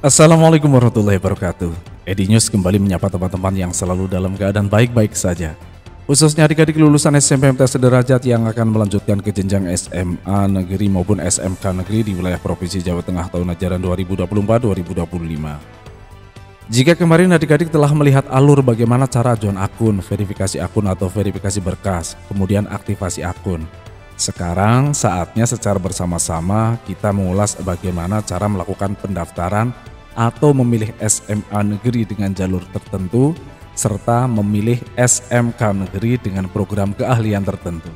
Assalamualaikum warahmatullahi wabarakatuh. Edi News kembali menyapa teman-teman yang selalu dalam keadaan baik-baik saja. Khususnya adik-adik lulusan SMP MT sederajat yang akan melanjutkan ke jenjang SMA negeri maupun SMK negeri di wilayah Provinsi Jawa Tengah tahun ajaran 2024-2025. Jika kemarin adik-adik telah melihat alur bagaimana cara join akun, verifikasi akun atau verifikasi berkas, kemudian aktivasi akun. Sekarang saatnya secara bersama-sama kita mengulas bagaimana cara melakukan pendaftaran atau memilih SMA negeri dengan jalur tertentu, serta memilih SMK negeri dengan program keahlian tertentu.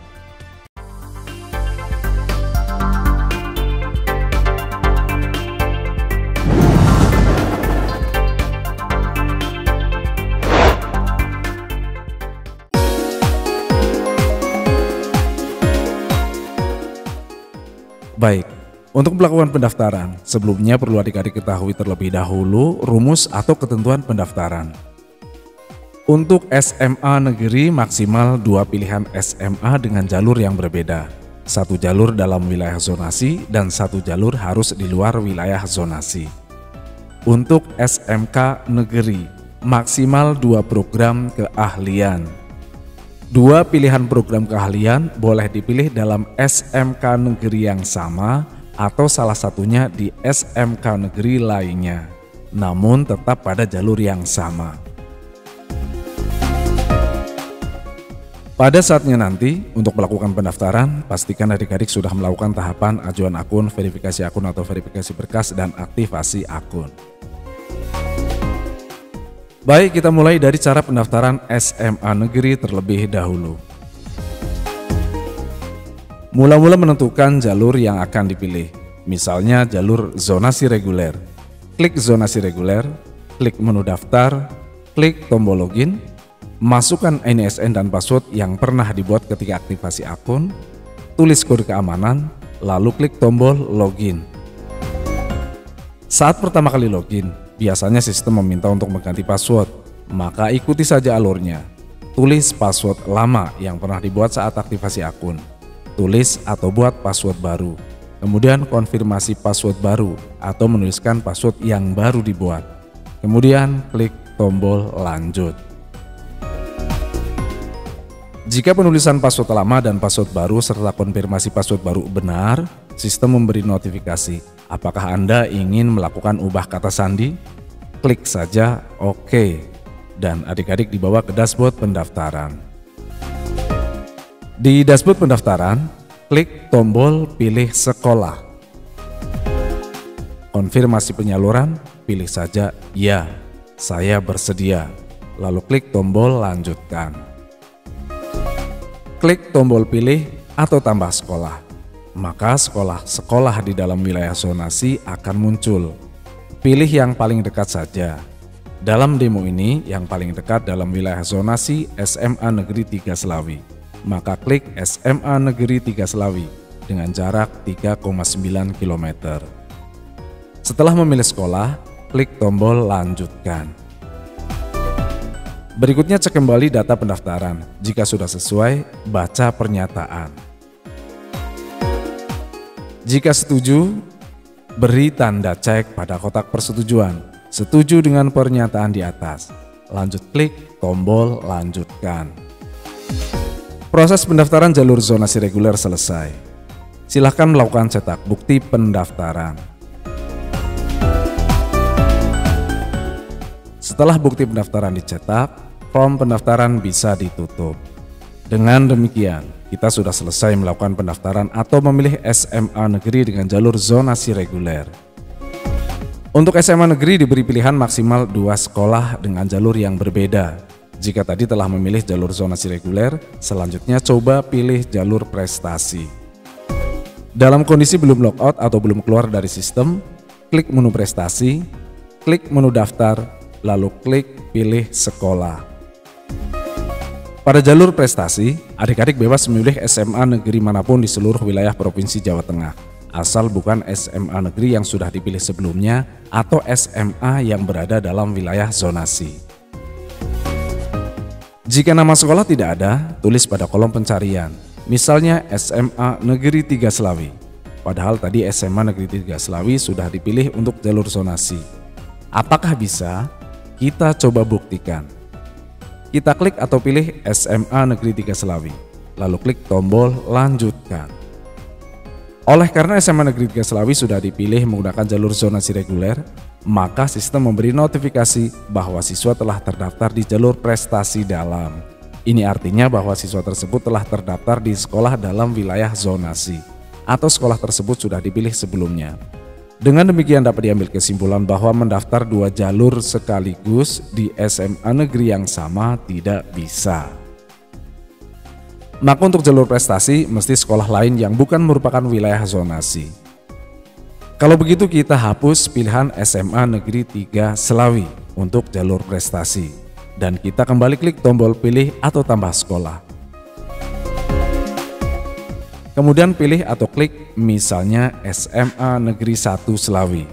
Baik, untuk melakukan pendaftaran, sebelumnya perlu adik-adik ketahui terlebih dahulu rumus atau ketentuan pendaftaran. Untuk SMA negeri maksimal 2 pilihan SMA dengan jalur yang berbeda. 1 jalur dalam wilayah zonasi dan 1 jalur harus di luar wilayah zonasi. Untuk SMK negeri maksimal 2 program keahlian. 2 pilihan program keahlian boleh dipilih dalam SMK negeri yang sama atau salah satunya di SMK negeri lainnya, namun tetap pada jalur yang sama. Pada saatnya nanti untuk melakukan pendaftaran, pastikan adik-adik sudah melakukan tahapan ajuan akun, verifikasi akun atau verifikasi berkas, dan aktivasi akun. Baik, kita mulai dari cara pendaftaran SMA negeri terlebih dahulu. Mula-mula menentukan jalur yang akan dipilih, misalnya jalur zonasi reguler. Klik zonasi reguler, klik menu daftar, klik tombol login, masukkan NISN dan password yang pernah dibuat ketika aktivasi akun, tulis kode keamanan, lalu klik tombol login. Saat pertama kali login, biasanya sistem meminta untuk mengganti password, maka ikuti saja alurnya. Tulis password lama yang pernah dibuat saat aktivasi akun. Tulis atau buat password baru. Kemudian konfirmasi password baru atau menuliskan password yang baru dibuat. Kemudian klik tombol lanjut. Jika penulisan password lama dan password baru serta konfirmasi password baru benar, sistem memberi notifikasi. Apakah Anda ingin melakukan ubah kata sandi? Klik saja OK, dan adik-adik dibawa ke dashboard pendaftaran. Di dashboard pendaftaran, klik tombol pilih sekolah. Konfirmasi penyaluran, pilih saja ya, saya bersedia. Lalu klik tombol lanjutkan. Klik tombol pilih atau tambah sekolah. Maka sekolah-sekolah di dalam wilayah zonasi akan muncul. Pilih yang paling dekat saja. Dalam demo ini yang paling dekat dalam wilayah zonasi SMA Negeri 3 Selawi. Maka klik SMA Negeri 3 Selawi dengan jarak 3,9 km. Setelah memilih sekolah, klik tombol lanjutkan. Berikutnya cek kembali data pendaftaran. Jika sudah sesuai, baca pernyataan. Jika setuju, beri tanda cek pada kotak persetujuan. Setuju dengan pernyataan di atas. Lanjut klik tombol lanjutkan. Proses pendaftaran jalur zonasi reguler selesai. Silahkan melakukan cetak bukti pendaftaran. Setelah bukti pendaftaran dicetak, form pendaftaran bisa ditutup. Dengan demikian, kita sudah selesai melakukan pendaftaran atau memilih SMA negeri dengan jalur zonasi reguler. Untuk SMA negeri diberi pilihan maksimal 2 sekolah dengan jalur yang berbeda. Jika tadi telah memilih jalur zonasi reguler, selanjutnya coba pilih jalur prestasi. Dalam kondisi belum logout atau belum keluar dari sistem, klik menu prestasi, klik menu daftar, lalu klik pilih sekolah. Pada jalur prestasi, adik-adik bebas memilih SMA negeri manapun di seluruh wilayah Provinsi Jawa Tengah, asal bukan SMA negeri yang sudah dipilih sebelumnya atau SMA yang berada dalam wilayah zonasi. Jika nama sekolah tidak ada, tulis pada kolom pencarian, misalnya SMA Negeri 3 Selawi. Padahal tadi SMA Negeri 3 Selawi sudah dipilih untuk jalur zonasi. Apakah bisa? Kita coba buktikan. Kita klik atau pilih SMA Negeri 3 Selawi, lalu klik tombol lanjutkan. Oleh karena SMA Negeri 3 Selawi sudah dipilih menggunakan jalur zonasi reguler, maka sistem memberi notifikasi bahwa siswa telah terdaftar di jalur prestasi dalam. Ini artinya bahwa siswa tersebut telah terdaftar di sekolah dalam wilayah zonasi, atau sekolah tersebut sudah dipilih sebelumnya. Dengan demikian dapat diambil kesimpulan bahwa mendaftar 2 jalur sekaligus di SMA negeri yang sama tidak bisa. Maka untuk jalur prestasi mesti sekolah lain yang bukan merupakan wilayah zonasi. Kalau begitu kita hapus pilihan SMA Negeri 3 Selawi untuk jalur prestasi dan kita kembali klik tombol pilih atau tambah sekolah. Kemudian pilih atau klik misalnya SMA Negeri 1 Selawi.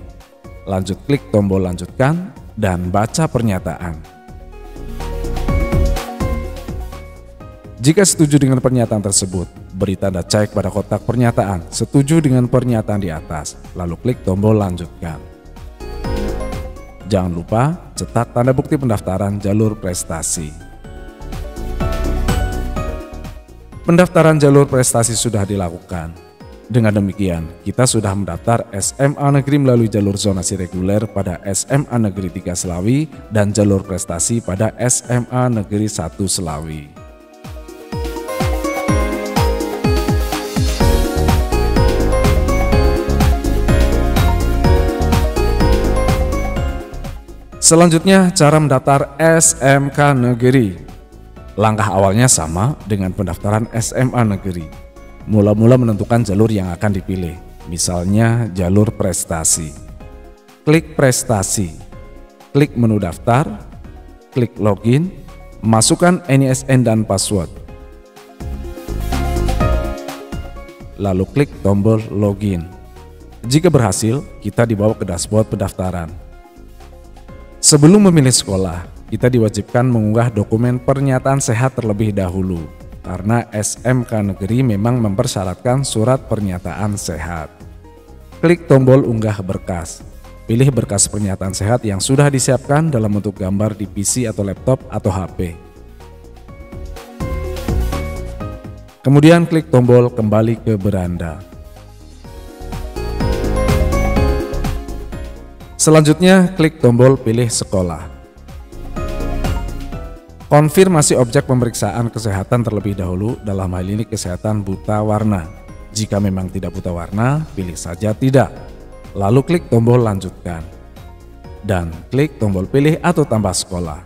Lanjut klik tombol lanjutkan dan baca pernyataan. Jika setuju dengan pernyataan tersebut, beri tanda cek pada kotak pernyataan setuju dengan pernyataan di atas, lalu klik tombol lanjutkan. Jangan lupa cetak tanda bukti pendaftaran jalur prestasi. Pendaftaran jalur prestasi sudah dilakukan. Dengan demikian, kita sudah mendaftar SMA Negeri melalui jalur zonasi reguler pada SMA Negeri 3 Selawi dan jalur prestasi pada SMA Negeri 1 Selawi. Selanjutnya, cara mendaftar SMK Negeri. Langkah awalnya sama dengan pendaftaran SMA Negeri. Mula-mula menentukan jalur yang akan dipilih, misalnya jalur prestasi. Klik prestasi, klik menu daftar, klik login, masukkan NISN dan password. Lalu klik tombol login. Jika berhasil, kita dibawa ke dashboard pendaftaran. Sebelum memilih sekolah, kita diwajibkan mengunggah dokumen pernyataan sehat terlebih dahulu, karena SMK Negeri memang mempersyaratkan surat pernyataan sehat. Klik tombol unggah berkas. Pilih berkas pernyataan sehat yang sudah disiapkan dalam bentuk gambar di PC atau laptop atau HP. Kemudian klik tombol kembali ke beranda. Selanjutnya klik tombol pilih sekolah. Konfirmasi objek pemeriksaan kesehatan terlebih dahulu, dalam hal ini kesehatan buta warna. Jika memang tidak buta warna, pilih saja tidak. Lalu klik tombol lanjutkan. Dan klik tombol pilih atau tambah sekolah.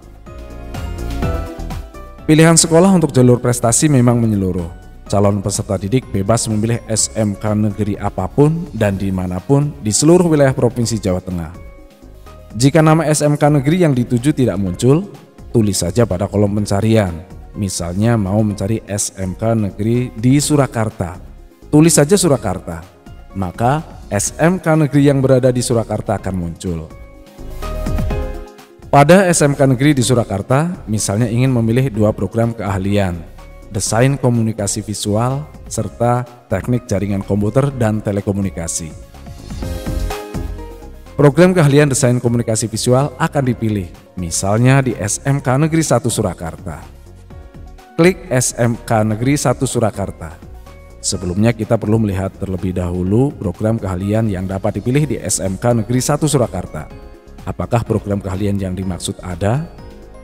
Pilihan sekolah untuk jalur prestasi memang menyeluruh. Calon peserta didik bebas memilih SMK negeri apapun dan dimanapun di seluruh wilayah Provinsi Jawa Tengah. Jika nama SMK negeri yang dituju tidak muncul, tulis saja pada kolom pencarian. Misalnya mau mencari SMK Negeri di Surakarta. Tulis saja Surakarta. Maka SMK Negeri yang berada di Surakarta akan muncul. Pada SMK Negeri di Surakarta, misalnya ingin memilih 2 program keahlian, Desain Komunikasi Visual serta Teknik Jaringan Komputer dan Telekomunikasi. Program keahlian Desain Komunikasi Visual akan dipilih, misalnya di SMK Negeri 1 Surakarta. Klik SMK Negeri 1 Surakarta. Sebelumnya kita perlu melihat terlebih dahulu program keahlian yang dapat dipilih di SMK Negeri 1 Surakarta. Apakah program keahlian yang dimaksud ada?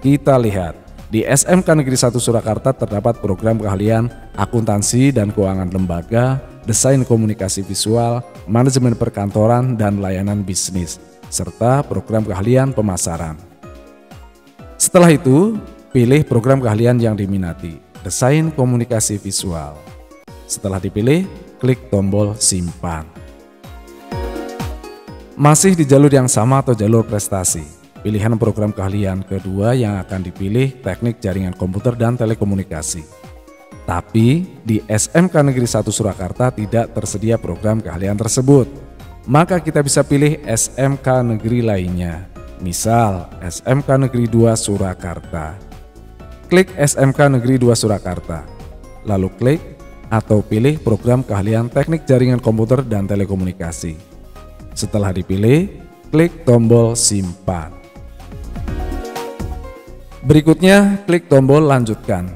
Kita lihat, di SMK Negeri 1 Surakarta terdapat program keahlian Akuntansi dan Keuangan Lembaga, Desain Komunikasi Visual, Manajemen Perkantoran dan Layanan Bisnis, serta program keahlian Pemasaran. Setelah itu, pilih program keahlian yang diminati, Desain Komunikasi Visual. Setelah dipilih, klik tombol simpan. Masih di jalur yang sama atau jalur prestasi, pilihan program keahlian kedua yang akan dipilih Teknik Jaringan Komputer dan Telekomunikasi. Tapi di SMK Negeri 1 Surakarta tidak tersedia program keahlian tersebut. Maka kita bisa pilih SMK Negeri lainnya. Misal SMK Negeri 2 Surakarta. Klik SMK Negeri 2 Surakarta. Lalu klik atau pilih program keahlian Teknik Jaringan Komputer dan Telekomunikasi. Setelah dipilih, klik tombol simpan. Berikutnya, klik tombol lanjutkan.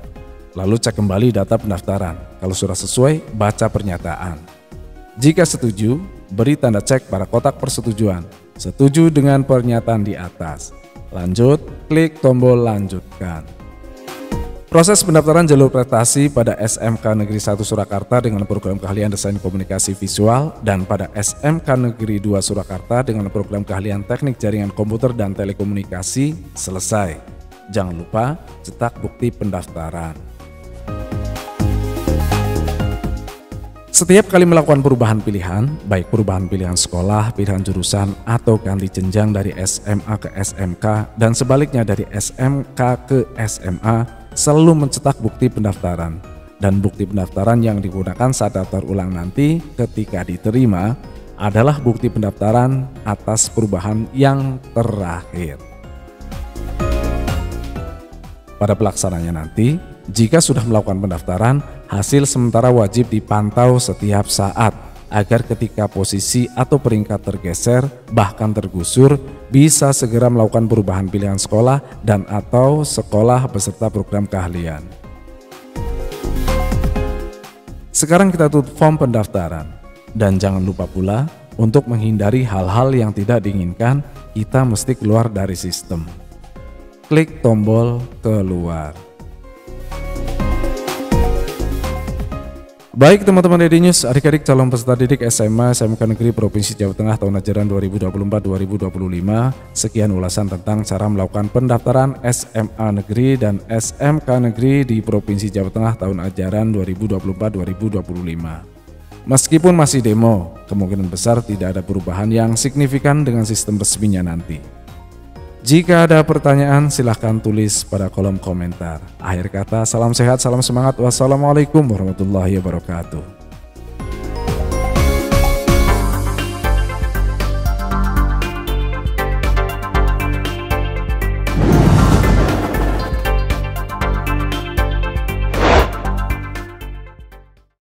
Lalu cek kembali data pendaftaran. Kalau sudah sesuai, baca pernyataan. Jika setuju, beri tanda cek pada kotak persetujuan. Setuju dengan pernyataan di atas. Lanjut, klik tombol lanjutkan. Proses pendaftaran jalur prestasi pada SMK Negeri 1 Surakarta dengan program keahlian desain komunikasi visual dan pada SMK Negeri 2 Surakarta dengan program keahlian teknik jaringan komputer dan telekomunikasi selesai. Jangan lupa cetak bukti pendaftaran. Setiap kali melakukan perubahan pilihan, baik perubahan pilihan sekolah, pilihan jurusan, atau ganti jenjang dari SMA ke SMK dan sebaliknya dari SMK ke SMA, selalu mencetak bukti pendaftaran. Dan bukti pendaftaran yang digunakan saat daftar ulang nanti ketika diterima adalah bukti pendaftaran atas perubahan yang terakhir. Pada pelaksananya nanti, jika sudah melakukan pendaftaran, hasil sementara wajib dipantau setiap saat agar ketika posisi atau peringkat tergeser bahkan tergusur bisa segera melakukan perubahan pilihan sekolah dan atau sekolah beserta program keahlian. Sekarang kita tutup form pendaftaran dan jangan lupa pula untuk menghindari hal-hal yang tidak diinginkan, kita mesti keluar dari sistem. Klik tombol keluar. Baik teman-teman Dede News, adik-adik calon peserta didik SMA SMK Negeri Provinsi Jawa Tengah tahun ajaran 2024-2025, sekian ulasan tentang cara melakukan pendaftaran SMA Negeri dan SMK Negeri di Provinsi Jawa Tengah tahun ajaran 2024-2025. Meskipun masih demo, kemungkinan besar tidak ada perubahan yang signifikan dengan sistem resminya nanti. Jika ada pertanyaan, silahkan tulis pada kolom komentar. Akhir kata, salam sehat, salam semangat. Wassalamualaikum warahmatullahi wabarakatuh.